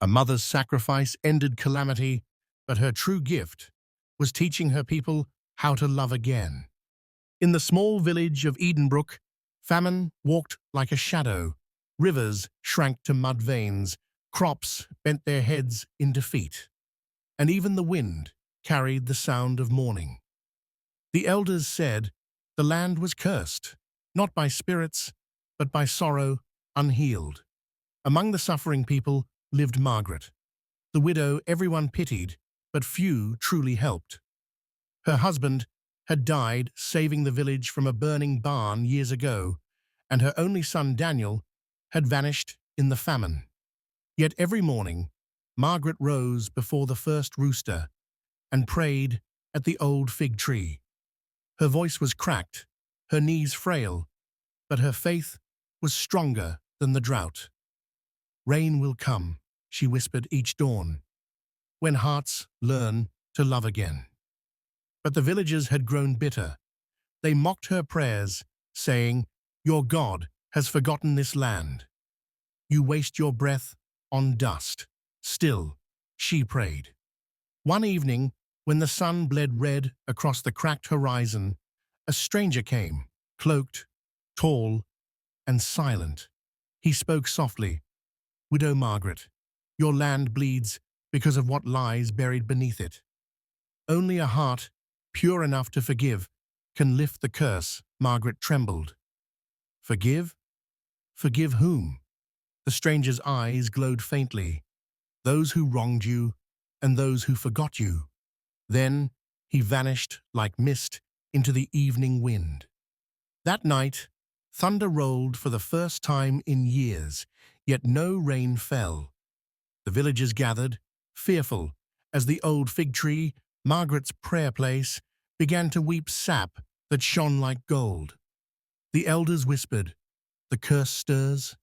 A mother's sacrifice ended calamity, but her true gift was teaching her people how to love again. In the small village of Edenbrook, famine walked like a shadow. Rivers shrank to mud veins, crops bent their heads in defeat, and even the wind carried the sound of mourning. The elders said the land was cursed, not by spirits, but by sorrow unhealed. Among the suffering people lived Margaret, the widow everyone pitied, but few truly helped. Her husband had died saving the village from a burning barn years ago, and her only son Daniel had vanished in the famine. Yet every morning, Margaret rose before the first rooster and prayed at the old fig tree. Her voice was cracked, her knees frail, but her faith was stronger than the drought. "Rain will come," she whispered each dawn, "when hearts learn to love again." But the villagers had grown bitter. They mocked her prayers, saying, "Your God has forgotten this land. You waste your breath on dust." Still, she prayed. One evening, when the sun bled red across the cracked horizon, a stranger came, cloaked, tall, and silent. He spoke softly. "Widow Margaret, your land bleeds because of what lies buried beneath it. Only a heart pure enough to forgive can lift the curse." Margaret trembled. "Forgive? Forgive whom?" The stranger's eyes glowed faintly. "Those who wronged you and those who forgot you." Then he vanished like mist into the evening wind. That night, thunder rolled for the first time in years, yet no rain fell. The villagers gathered, fearful, as the old fig tree, Margaret's prayer place, began to weep sap that shone like gold. The elders whispered, "The curse stirs."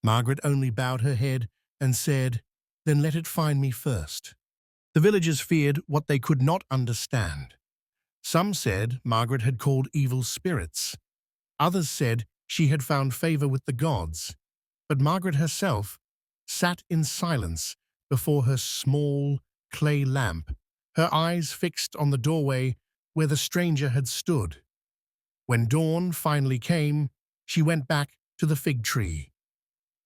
Margaret only bowed her head and said, "Then let it find me first." The villagers feared what they could not understand. Some said Margaret had called evil spirits. Others said she had found favor with the gods. But Margaret herself sat in silence before her small clay lamp, her eyes fixed on the doorway where the stranger had stood. When dawn finally came, she went back to the fig tree.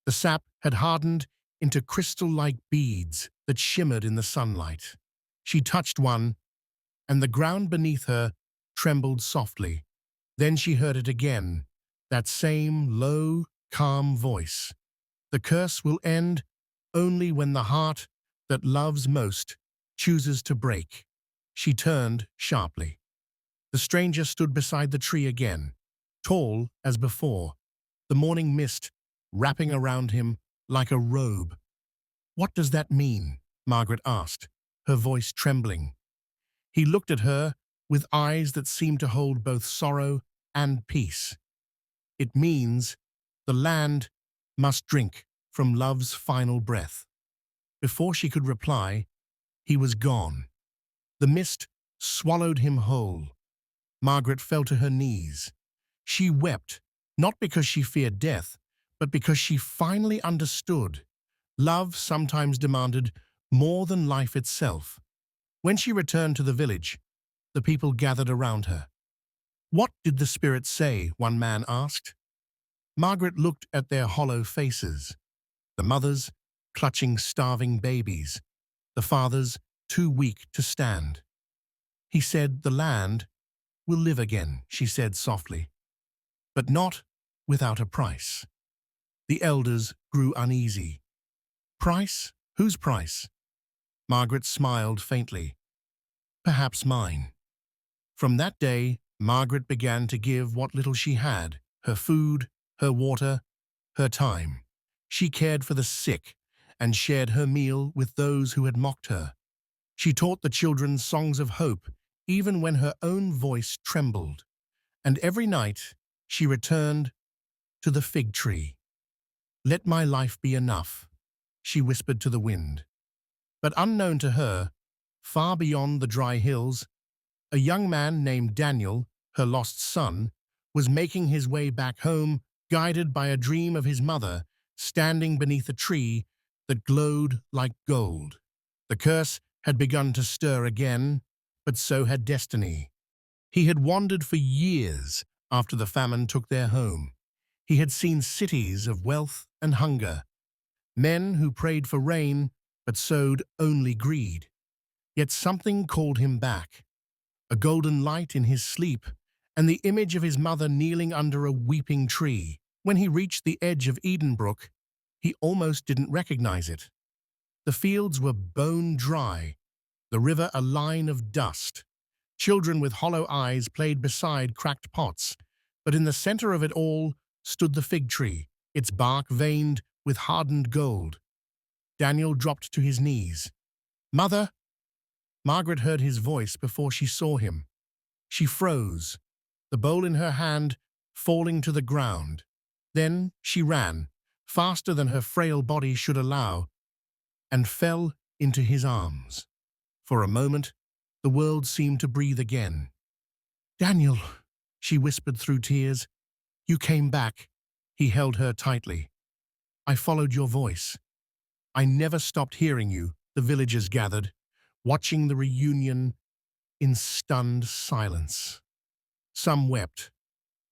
The sap had hardened into crystal-like beads that shimmered in the sunlight. She touched one, and the ground beneath her trembled softly. Then she heard it again, that same low, calm voice. "The curse will end only when the heart that loves most chooses to break." She turned sharply. The stranger stood beside the tree again, tall as before, the morning mist wrapping around him like a robe. "What does that mean?" Margaret asked, her voice trembling. He looked at her with eyes that seemed to hold both sorrow and peace. "It means the land must drink from love's final breath." Before she could reply, he was gone. The mist swallowed him whole. Margaret fell to her knees. She wept, not because she feared death, but because she finally understood. Love sometimes demanded more than life itself. When she returned to the village, the people gathered around her. "What did the spirits say?" one man asked. Margaret looked at their hollow faces, the mothers clutching starving babies, the fathers too weak to stand. "He said the land will live again," she said softly, "but not without a price." The elders grew uneasy. "Price? Whose price?" Margaret smiled faintly. "Perhaps mine." From that day, Margaret began to give what little she had, her food, her water, her time. She cared for the sick and shared her meal with those who had mocked her. She taught the children songs of hope, even when her own voice trembled. And every night, she returned to the fig tree. "Let my life be enough," she whispered to the wind. But unknown to her, far beyond the dry hills, a young man named Daniel, her lost son, was making his way back home, guided by a dream of his mother standing beneath a tree that glowed like gold. The curse had begun to stir again, but so had destiny. He had wandered for years after the famine took their home. He had seen cities of wealth and hunger, men who prayed for rain but sowed only greed. Yet something called him back, a golden light in his sleep, and the image of his mother kneeling under a weeping tree. When he reached the edge of Edenbrook, he almost didn't recognize it. The fields were bone dry, the river a line of dust. Children with hollow eyes played beside cracked pots, but in the center of it all stood the fig tree, its bark veined with hardened gold. Daniel dropped to his knees. "Mother!" Margaret heard his voice before she saw him. She froze, the bowl in her hand falling to the ground. Then she ran, faster than her frail body should allow, and fell into his arms. For a moment, the world seemed to breathe again. "Daniel," she whispered through tears. "You came back." He held her tightly. "I followed your voice. I never stopped hearing you." The villagers gathered, watching the reunion in stunned silence. Some wept,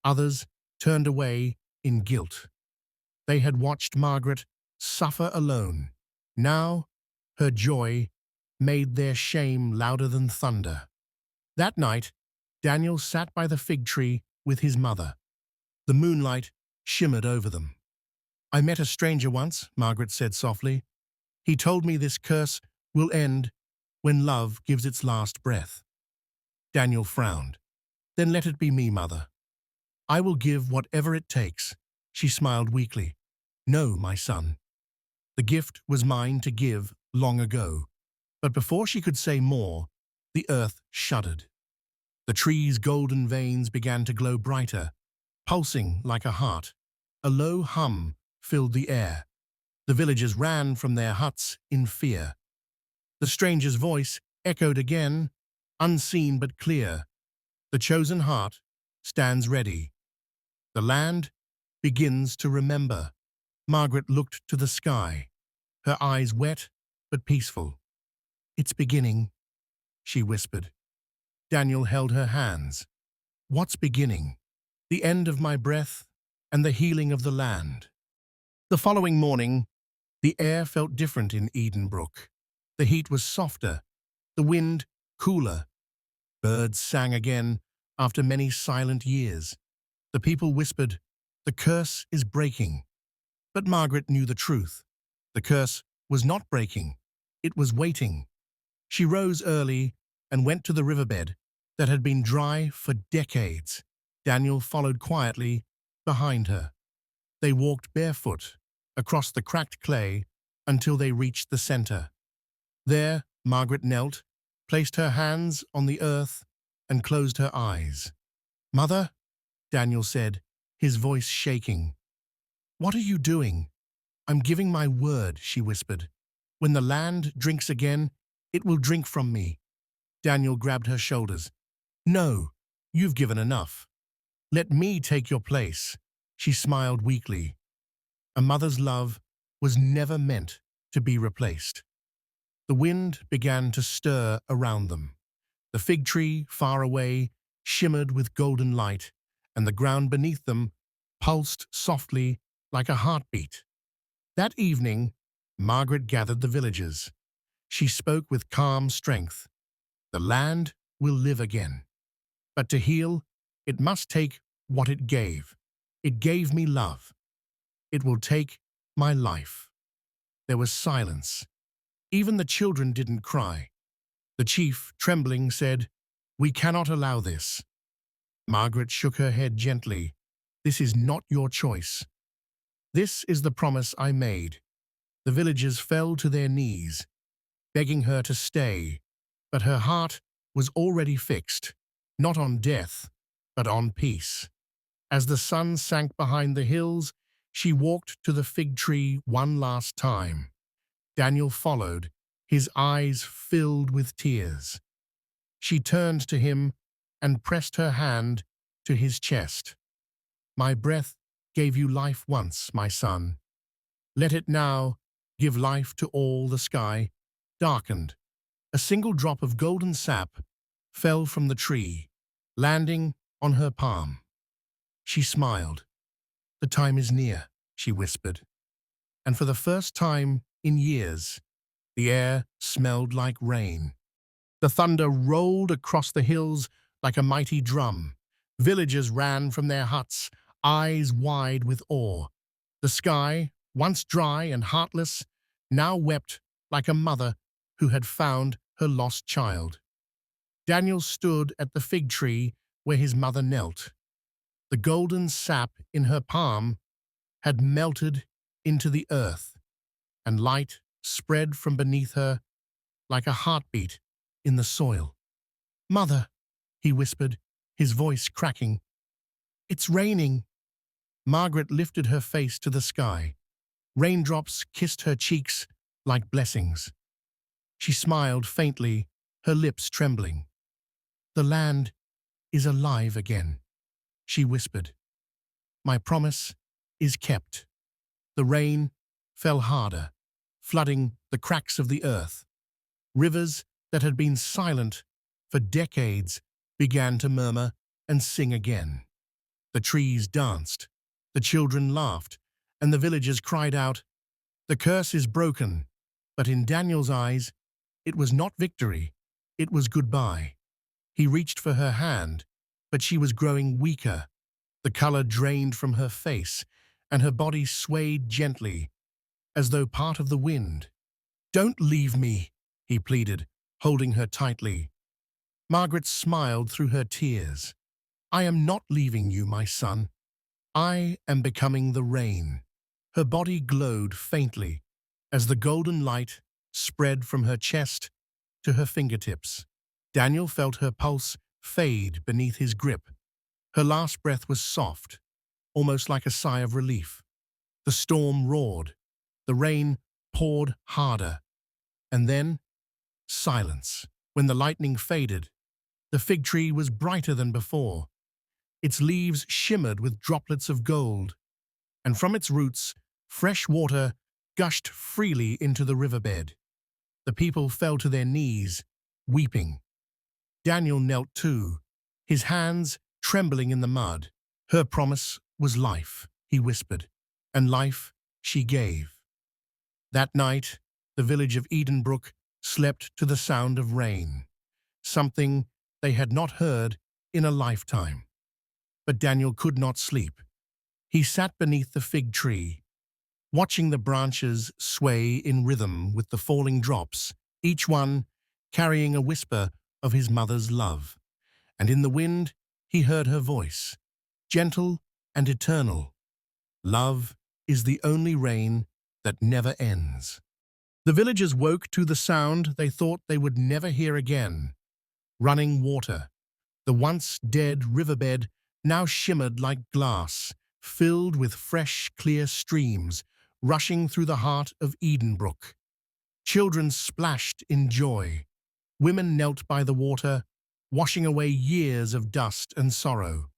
others turned away in guilt. They had watched Margaret suffer alone. Now, her joy made their shame louder than thunder. That night, Daniel sat by the fig tree with his mother. The moonlight shimmered over them. "I met a stranger once," Margaret said softly. "He told me this curse will end when love gives its last breath." Daniel frowned. "Then let it be me, Mother. I will give whatever it takes." She smiled weakly. "No, my son. The gift was mine to give long ago." But before she could say more, the earth shuddered. The tree's golden veins began to glow brighter, pulsing like a heart. A low hum filled the air. The villagers ran from their huts in fear. The stranger's voice echoed again, unseen but clear. "The chosen heart stands ready. The land begins to remember." Margaret looked to the sky, her eyes wet but peaceful. "It's beginning," she whispered. Daniel held her hands. "What's beginning?" "The end of my breath and the healing of the land." The following morning, the air felt different in Edenbrook. The heat was softer, the wind cooler. Birds sang again after many silent years. The people whispered, "The curse is breaking." But Margaret knew the truth. The curse was not breaking. It was waiting. She rose early and went to the riverbed that had been dry for decades. Daniel followed quietly behind her. They walked barefoot across the cracked clay until they reached the center. There, Margaret knelt, placed her hands on the earth, and closed her eyes. "Mother," Daniel said, his voice shaking. "What are you doing?" "I'm giving my word," she whispered. "When the land drinks again, it will drink from me." Daniel grabbed her shoulders. "No, you've given enough. Let me take your place." She smiled weakly. A mother's love was never meant to be replaced. The wind began to stir around them. The fig tree, far away, shimmered with golden light, and the ground beneath them pulsed softly like a heartbeat. That evening, Margaret gathered the villagers. She spoke with calm strength. "The land will live again. But to heal, it must take what it gave. It gave me love. It will take my life." There was silence. Even the children didn't cry. The chief, trembling, said, "We cannot allow this." Margaret shook her head gently. "This is not your choice. This is the promise I made." The villagers fell to their knees, begging her to stay, but her heart was already fixed, not on death, but on peace. As the sun sank behind the hills, she walked to the fig tree one last time. Daniel followed, his eyes filled with tears. She turned to him and pressed her hand to his chest. "My breath gave you life once, my son. Let it now give life to all. The sky darkened. A single drop of golden sap fell from the tree, landing on her palm. She smiled. "The time is near," she whispered. And for the first time in years, the air smelled like rain. The thunder rolled across the hills like a mighty drum. Villagers ran from their huts, eyes wide with awe. The sky, once dry and heartless, now wept like a mother who had found her lost child. Daniel stood at the fig tree where his mother knelt. The golden sap in her palm had melted into the earth, and light spread from beneath her like a heartbeat in the soil. "Mother," he whispered, his voice cracking. "It's raining." Margaret lifted her face to the sky. Raindrops kissed her cheeks like blessings. She smiled faintly, her lips trembling. "The land is alive again," she whispered. "My promise is kept." The rain fell harder, flooding the cracks of the earth. Rivers that had been silent for decades began to murmur and sing again. The trees danced, the children laughed, and the villagers cried out, "The curse is broken." But in Daniel's eyes, it was not victory, it was goodbye. He reached for her hand, but she was growing weaker. The color drained from her face, and her body swayed gently, as though part of the wind. "Don't leave me," he pleaded, holding her tightly. Margaret smiled through her tears. "I am not leaving you, my son. I am becoming the rain." Her body glowed faintly as the golden light spread from her chest to her fingertips. Daniel felt her pulse fade beneath his grip. Her last breath was soft, almost like a sigh of relief. The storm roared. The rain poured harder. And then, silence. When the lightning faded, the fig tree was brighter than before. Its leaves shimmered with droplets of gold, and from its roots, fresh water gushed freely into the riverbed. The people fell to their knees, weeping. Daniel knelt too, his hands trembling in the mud. "Her promise was life," he whispered, "and life she gave." That night, the village of Edenbrook slept to the sound of rain, something they had not heard in a lifetime. But Daniel could not sleep. He sat beneath the fig tree, watching the branches sway in rhythm with the falling drops, each one carrying a whisper of his mother's love. And in the wind, he heard her voice, gentle and eternal. "Love is the only rain that never ends." The villagers woke to the sound they thought they would never hear again. Running water. The once dead riverbed now shimmered like glass, filled with fresh, clear streams rushing through the heart of Edenbrook. Children splashed in joy. Women knelt by the water, washing away years of dust and sorrow.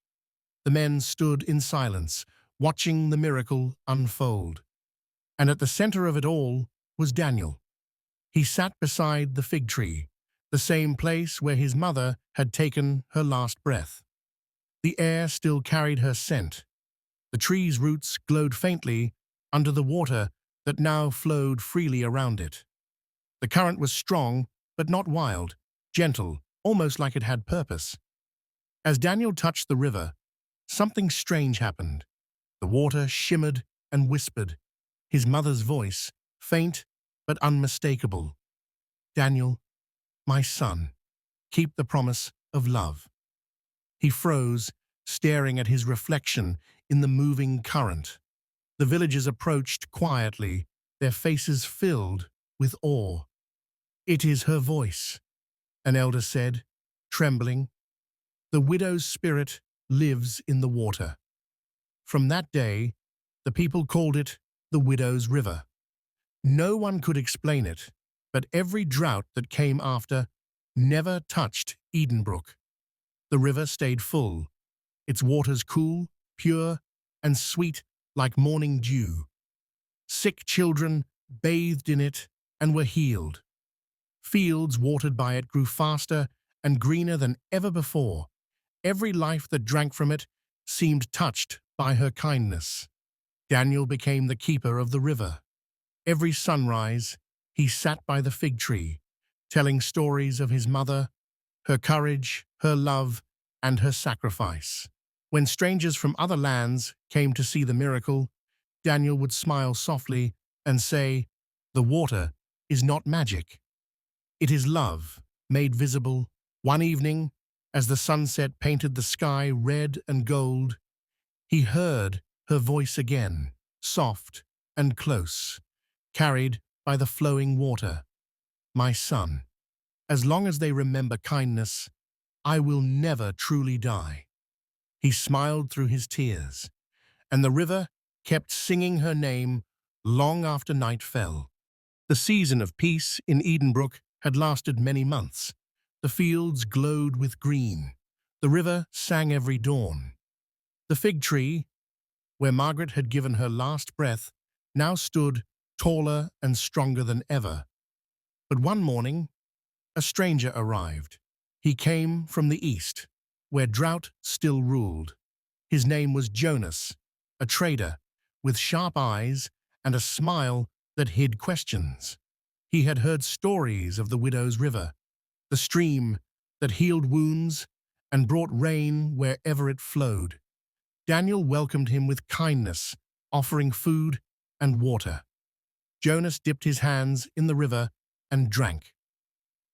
The men stood in silence, watching the miracle unfold. And at the center of it all was Daniel. He sat beside the fig tree, the same place where his mother had taken her last breath. The air still carried her scent. The tree's roots glowed faintly under the water that now flowed freely around it. The current was strong, but not wild, gentle, almost like it had purpose. As Daniel touched the river, something strange happened. The water shimmered and whispered, his mother's voice, faint but unmistakable. "Daniel, my son, keep the promise of love." He froze, staring at his reflection in the moving current. The villagers approached quietly, their faces filled with awe. "It is her voice," an elder said, trembling. "The widow's spirit lives in the water." From that day, the people called it the Widow's River. No one could explain it, but every drought that came after never touched Edenbrook. The river stayed full, its waters cool, pure, and sweet like morning dew. Sick children bathed in it, and were healed. Fields watered by it grew faster and greener than ever before. Every life that drank from it seemed touched by her kindness. Daniel became the keeper of the river. Every sunrise, he sat by the fig tree, telling stories of his mother, her courage, her love, and her sacrifice. When strangers from other lands came to see the miracle, Daniel would smile softly and say, "The water is not magic. It is love, made visible." One evening, as the sunset painted the sky red and gold, he heard her voice again, soft and close, carried by the flowing water. "My son, as long as they remember kindness, I will never truly die." He smiled through his tears, and the river kept singing her name long after night fell. The season of peace in Edenbrook had lasted many months. The fields glowed with green. The river sang every dawn. The fig tree, where Margaret had given her last breath, now stood taller and stronger than ever. But one morning, a stranger arrived. He came from the east, where drought still ruled. His name was Jonas, a trader, with sharp eyes and a smile that hid questions. He had heard stories of the widow's river, the stream that healed wounds and brought rain wherever it flowed. Daniel welcomed him with kindness, offering food and water. Jonas dipped his hands in the river and drank.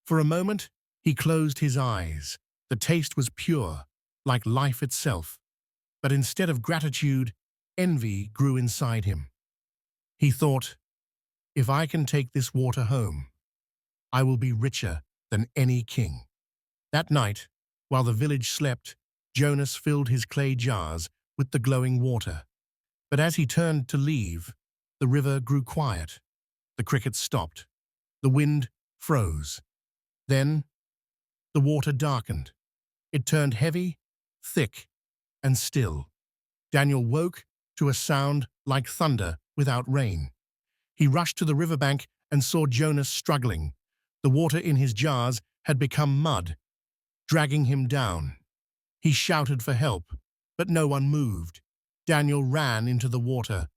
For a moment, he closed his eyes. The taste was pure, like life itself. But instead of gratitude, envy grew inside him. He thought, "If I can take this water home, I will be richer than any king." That night, while the village slept, Jonas filled his clay jars with the glowing water. But as he turned to leave, the river grew quiet. The crickets stopped. The wind froze. Then, the water darkened. It turned heavy, thick, and still. Daniel woke to a sound like thunder without rain. He rushed to the riverbank and saw Jonas struggling. The water in his jars had become mud, dragging him down. He shouted for help, but no one moved. Daniel ran into the water,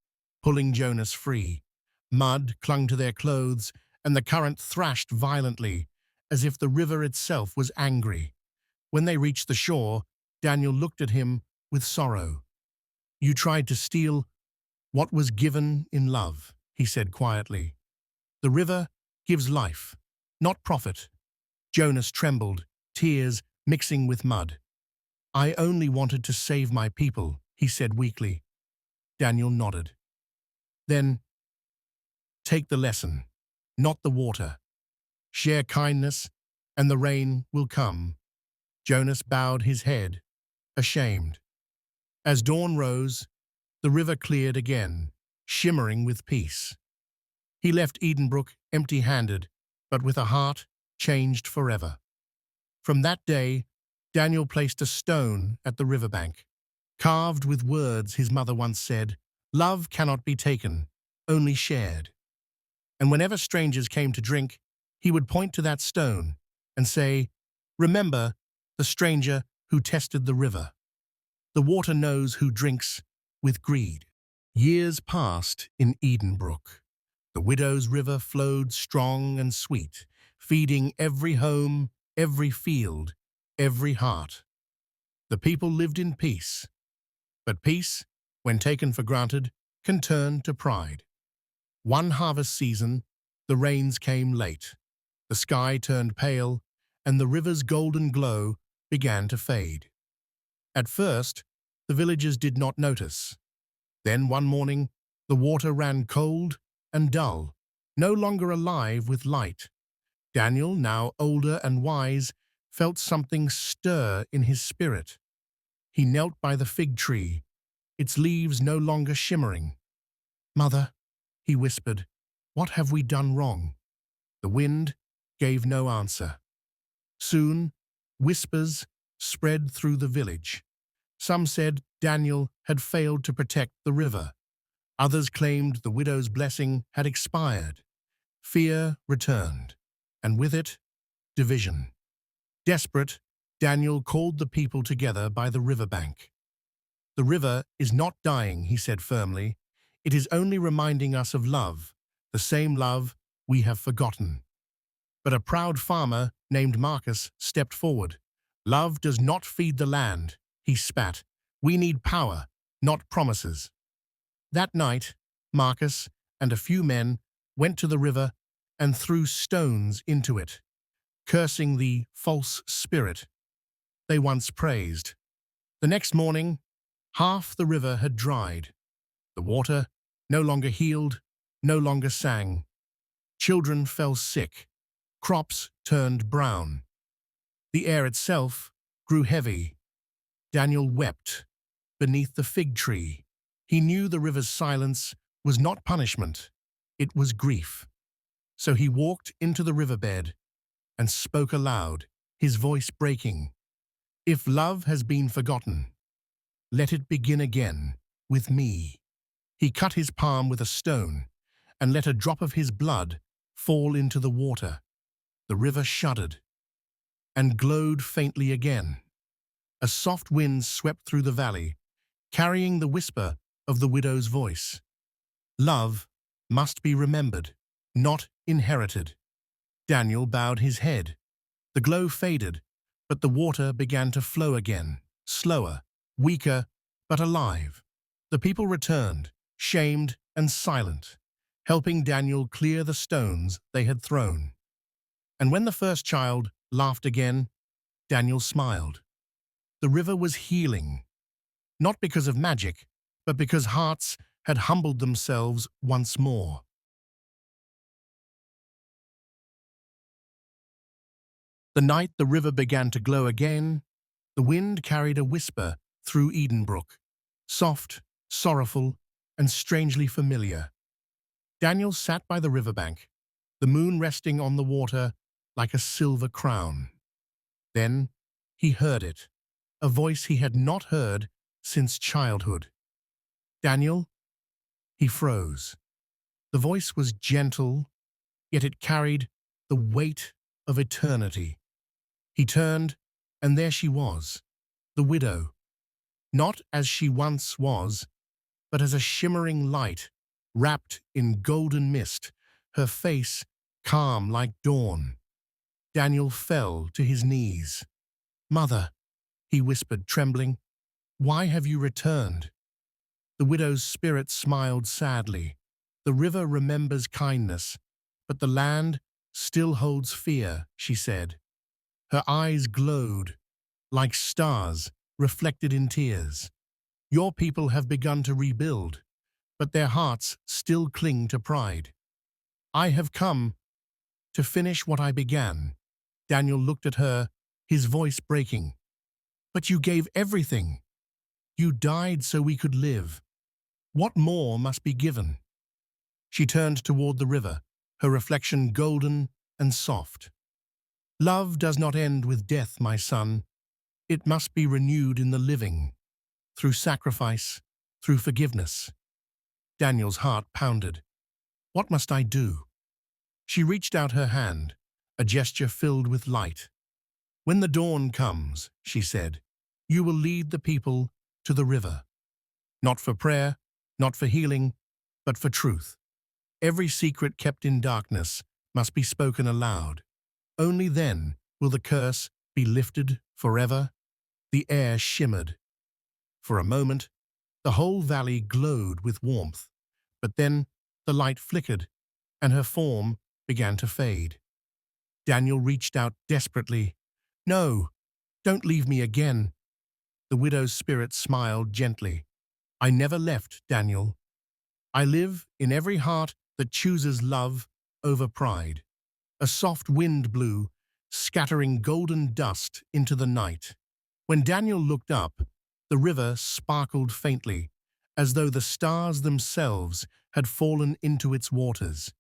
pulling Jonas free. Mud clung to their clothes, and the current thrashed violently, as if the river itself was angry. When they reached the shore, Daniel looked at him with sorrow. "You tried to steal what was given in love," he said quietly. "The river gives life, not profit." Jonas trembled, tears mixing with mud. "I only wanted to save my people," he said weakly. Daniel nodded. "Then take the lesson, not the water. Share kindness, and the rain will come." Jonas bowed his head, ashamed. As dawn rose, the river cleared again, shimmering with peace. He left Edenbrook empty-handed, but with a heart changed forever. From that day, Daniel placed a stone at the riverbank, carved with words his mother once said, "Love cannot be taken, only shared." And whenever strangers came to drink, he would point to that stone and say, "Remember the stranger who tested the river. The water knows who drinks with greed." Years passed in Edenbrook. The widow's river flowed strong and sweet, feeding every home, every field, every heart. The people lived in peace. But peace, when taken for granted, can turn to pride. One harvest season, the rains came late. The sky turned pale, and the river's golden glow began to fade. At first, the villagers did not notice. Then one morning, the water ran cold and dull, no longer alive with light. Daniel, now older and wise, felt something stir in his spirit. He knelt by the fig tree, its leaves no longer shimmering. "Mother," he whispered, "what have we done wrong?" The wind gave no answer. Soon, whispers spread through the village. Some said Daniel had failed to protect the river. Others claimed the widow's blessing had expired. Fear returned, and with it, division. Desperate, Daniel called the people together by the riverbank. "The river is not dying," he said firmly. "It is only reminding us of love, the same love we have forgotten." But a proud farmer named Marcus stepped forward. "Love does not feed the land," he spat. "We need power, not promises." That night, Marcus and a few men went to the river and threw stones into it, cursing the false spirit they once praised. The next morning, half the river had dried. The water no longer healed, no longer sang. Children fell sick. Crops turned brown. The air itself grew heavy. Daniel wept beneath the fig tree. He knew the river's silence was not punishment, it was grief. So he walked into the riverbed and spoke aloud, his voice breaking. "If love has been forgotten, let it begin again with me." He cut his palm with a stone and let a drop of his blood fall into the water. The river shuddered and glowed faintly again. A soft wind swept through the valley, carrying the whisper of the widow's voice. Love must be remembered, not inherited. Daniel bowed his head. The glow faded, but the water began to flow again, slower, weaker, but alive. The people returned, shamed and silent, helping Daniel clear the stones they had thrown. And when the first child laughed again, Daniel smiled. The river was healing, not because of magic, but because hearts had humbled themselves once more. The night the river began to glow again, the wind carried a whisper through Edenbrook, soft, sorrowful, and strangely familiar. Daniel sat by the riverbank, the moon resting on the water like a silver crown. Then he heard it, a voice he had not heard since childhood. "Daniel?" He froze. The voice was gentle, yet it carried the weight of eternity. He turned, and there she was, the widow, not as she once was, but as a shimmering light wrapped in golden mist, her face calm like dawn. Daniel fell to his knees. "Mother," he whispered, trembling, "why have you returned?" The widow's spirit smiled sadly. "The river remembers kindness, but the land still holds fear," she said. Her eyes glowed like stars reflected in tears. "Your people have begun to rebuild, but their hearts still cling to pride. I have come to finish what I began." Daniel looked at her, his voice breaking. "But you gave everything. You died so we could live. What more must be given?" She turned toward the river, her reflection golden and soft. "Love does not end with death, my son. It must be renewed in the living, through sacrifice, through forgiveness." Daniel's heart pounded. "What must I do?" She reached out her hand, a gesture filled with light. "When the dawn comes," she said, "you will lead the people to the river. Not for prayer, not for healing, but for truth. Every secret kept in darkness must be spoken aloud. Only then will the curse be lifted forever." The air shimmered. For a moment, the whole valley glowed with warmth, but then the light flickered, and her form began to fade. Daniel reached out desperately. "No, don't leave me again." The widow's spirit smiled gently. "I never left, Daniel. I live in every heart that chooses love over pride." A soft wind blew, scattering golden dust into the night. When Daniel looked up, the river sparkled faintly, as though the stars themselves had fallen into its waters.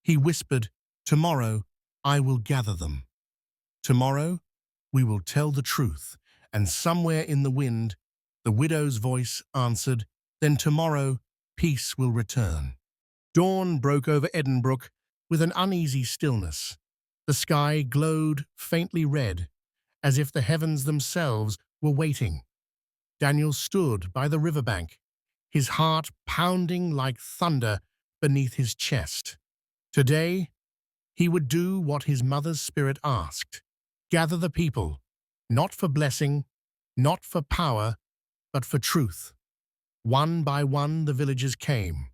He whispered, "Tomorrow I will gather them. Tomorrow we will tell the truth." And somewhere in the wind, the widow's voice answered, "Then tomorrow peace will return. Dawn broke over Edenbrook with an uneasy stillness. The sky glowed faintly red, as if the heavens themselves were waiting. Daniel stood by the riverbank, his heart pounding like thunder beneath his chest. Today, he would do what his mother's spirit asked: gather the people, not for blessing, not for power, but for truth. One by one the villagers came,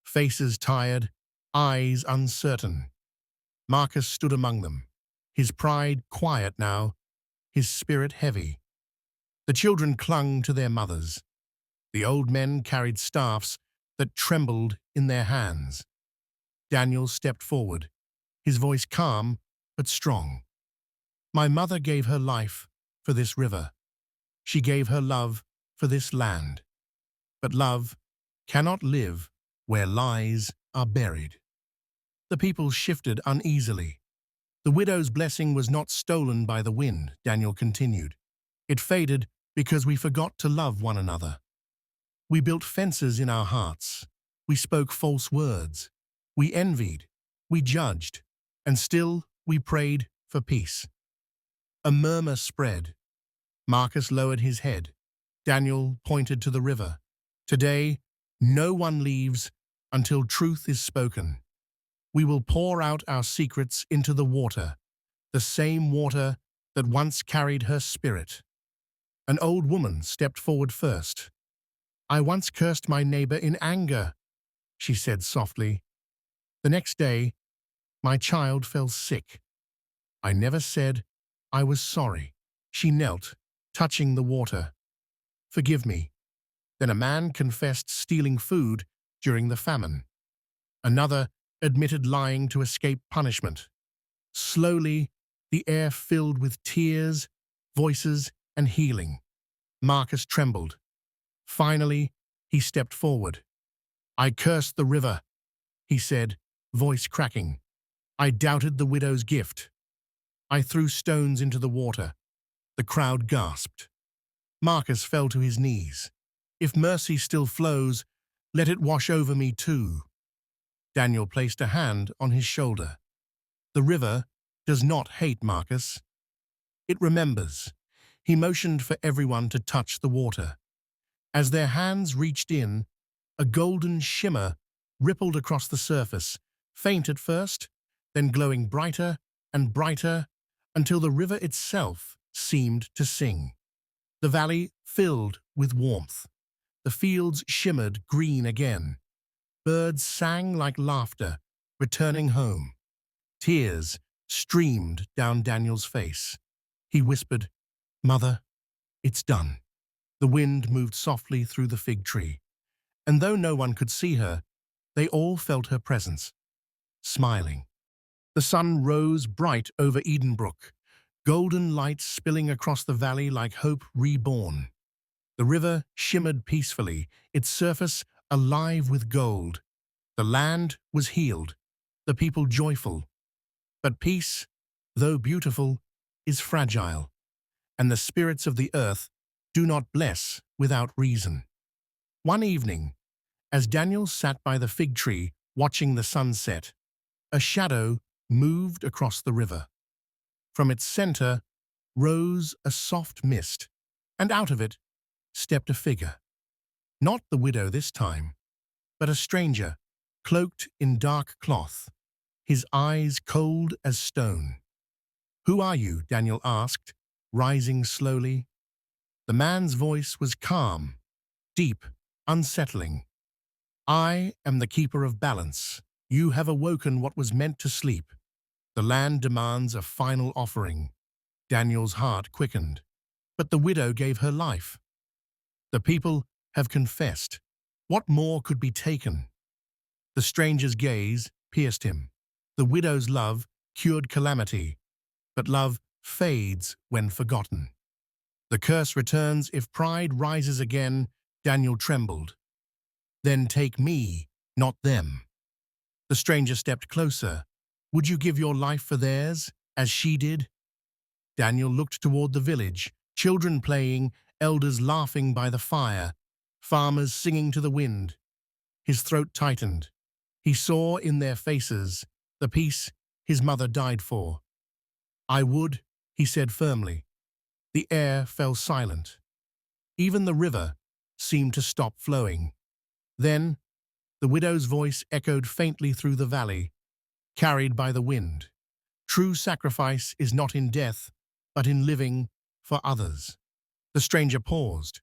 faces tired, eyes uncertain. Marcus stood among them, his pride quiet now, his spirit heavy. The children clung to their mothers. The old men carried staffs that trembled in their hands. Daniel stepped forward, his voice calm but strong. My mother gave her life for this river. She gave her love for this land. But love cannot live where lies are buried. The people shifted uneasily. The widow's blessing was not stolen by the wind, Daniel continued. It faded because we forgot to love one another. We built fences in our hearts. We spoke false words. We envied. We judged. And still we prayed for peace. A murmur spread. Marcus lowered his head. Daniel pointed to the river. Today, no one leaves until truth is spoken. We will pour out our secrets into the water, the same water that once carried her spirit. An old woman stepped forward first. I once cursed my neighbor in anger, she said softly. The next day, my child fell sick. I never said I was sorry. She knelt, touching the water. Forgive me. Then a man confessed stealing food during the famine. Another admitted lying to escape punishment. Slowly, the air filled with tears, voices, and healing. Marcus trembled. Finally, he stepped forward. I cursed the river, he said, voice cracking. I doubted the widow's gift. I threw stones into the water. The crowd gasped. Marcus fell to his knees. If mercy still flows, let it wash over me too. Daniel placed a hand on his shoulder. The river does not hate Marcus. It remembers. He motioned for everyone to touch the water. As their hands reached in, a golden shimmer rippled across the surface, faint at first, then glowing brighter and brighter until the river itself seemed to sing. The valley filled with warmth. The fields shimmered green again. Birds sang like laughter, returning home. Tears streamed down Daniel's face. He whispered, Mother, it's done. The wind moved softly through the fig tree, and though no one could see her, they all felt her presence, smiling. The sun rose bright over Edenbrook, golden light spilling across the valley like hope reborn. The river shimmered peacefully, its surface alive with gold. The land was healed, the people joyful. But peace, though beautiful, is fragile, and the spirits of the earth do not bless without reason. One evening, as Daniel sat by the fig tree watching the sunset, a shadow moved across the river. From its center rose a soft mist, and out of it stepped a figure. Not the widow this time, but a stranger, cloaked in dark cloth, his eyes cold as stone. Who are you? Daniel asked, rising slowly. The man's voice was calm, deep, unsettling. I am the keeper of balance. You have awoken what was meant to sleep. The land demands a final offering. Daniel's heart quickened. But the widow gave her life. The people have confessed. What more could be taken? The stranger's gaze pierced him. The widow's love cured calamity, but love fades when forgotten. The curse returns if pride rises again. Daniel trembled. Then take me, not them. The stranger stepped closer. Would you give your life for theirs, as she did? Daniel looked toward the village, children playing, elders laughing by the fire, farmers singing to the wind. His throat tightened. He saw in their faces the peace his mother died for. "I would," he said firmly. The air fell silent. Even the river seemed to stop flowing. Then, the widow's voice echoed faintly through the valley, carried by the wind. "True sacrifice is not in death, but in living for others." The stranger paused.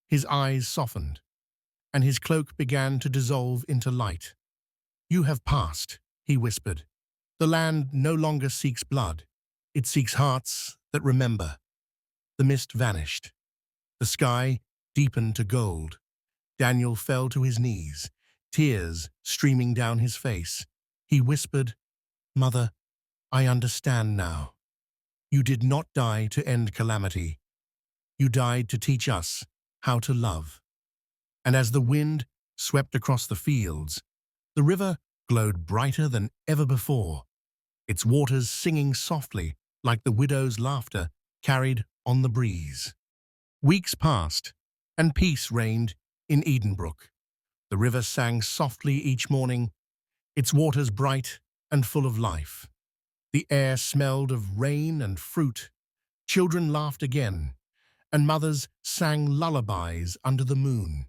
His eyes softened, and his cloak began to dissolve into light. "You have passed," he whispered. "The land no longer seeks blood. It seeks hearts that remember." The mist vanished. The sky deepened to gold. Daniel fell to his knees, tears streaming down his face. He whispered, "Mother, I understand now. You did not die to end calamity. You died to teach us how to love." And as the wind swept across the fields, the river glowed brighter than ever before, its waters singing softly like the widow's laughter carried on the breeze. Weeks passed, and peace reigned in Edenbrook. The river sang softly each morning, its waters bright and full of life. The air smelled of rain and fruit. Children laughed again, and mothers sang lullabies under the moon.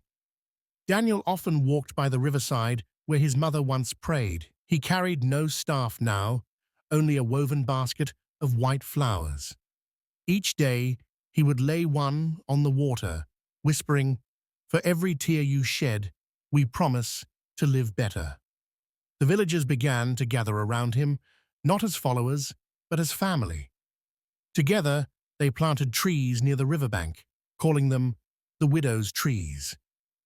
Daniel often walked by the riverside where his mother once prayed. He carried no staff now, only a woven basket of white flowers. Each day, he would lay one on the water, whispering, "For every tear you shed, we promise to live better." The villagers began to gather around him, not as followers, but as family. Together, they planted trees near the riverbank, calling them the widow's trees.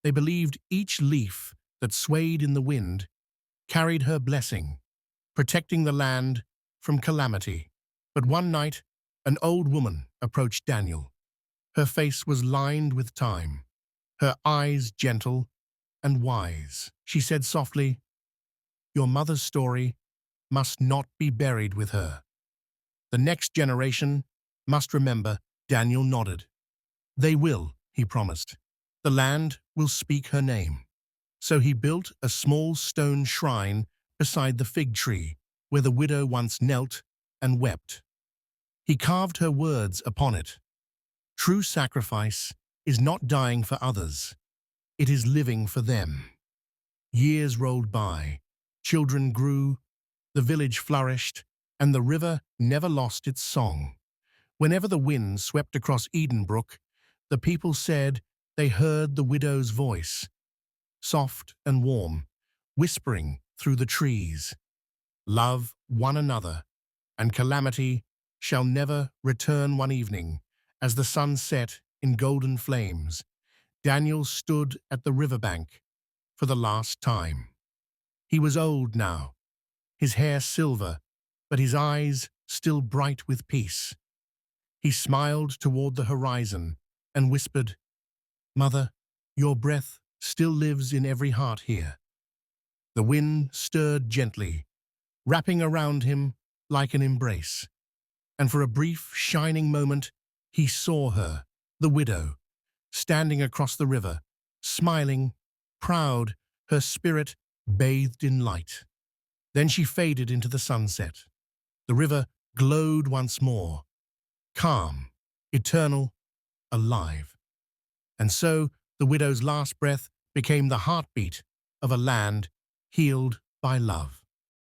They believed each leaf that swayed in the wind carried her blessing, protecting the land from calamity. But one night, an old woman approached Daniel. Her face was lined with time, her eyes gentle and wise. She said softly, "Your mother's story must not be buried with her. The next generation must remember." Daniel nodded. "They will," he promised. "The land will speak her name." So he built a small stone shrine beside the fig tree where the widow once knelt and wept. He carved her words upon it. "True sacrifice is not dying for others. It is living for them." Years rolled by. Children grew, the village flourished, and the river never lost its song. Whenever the wind swept across Edenbrook, the people said they heard the widow's voice, soft and warm, whispering through the trees, "Love one another, and calamity shall never return." One evening, as the sun set in golden flames, Daniel stood at the riverbank for the last time. He was old now, his hair silver, but his eyes still bright with peace. He smiled toward the horizon and whispered, "Mother, your breath still lives in every heart here." The wind stirred gently, wrapping around him like an embrace. And for a brief, shining moment, he saw her, the widow, standing across the river, smiling, proud, her spirit bathed in light. Then she faded into the sunset. The river glowed once more, calm, eternal, alive. And so the widow's last breath became the heartbeat of a land healed by love.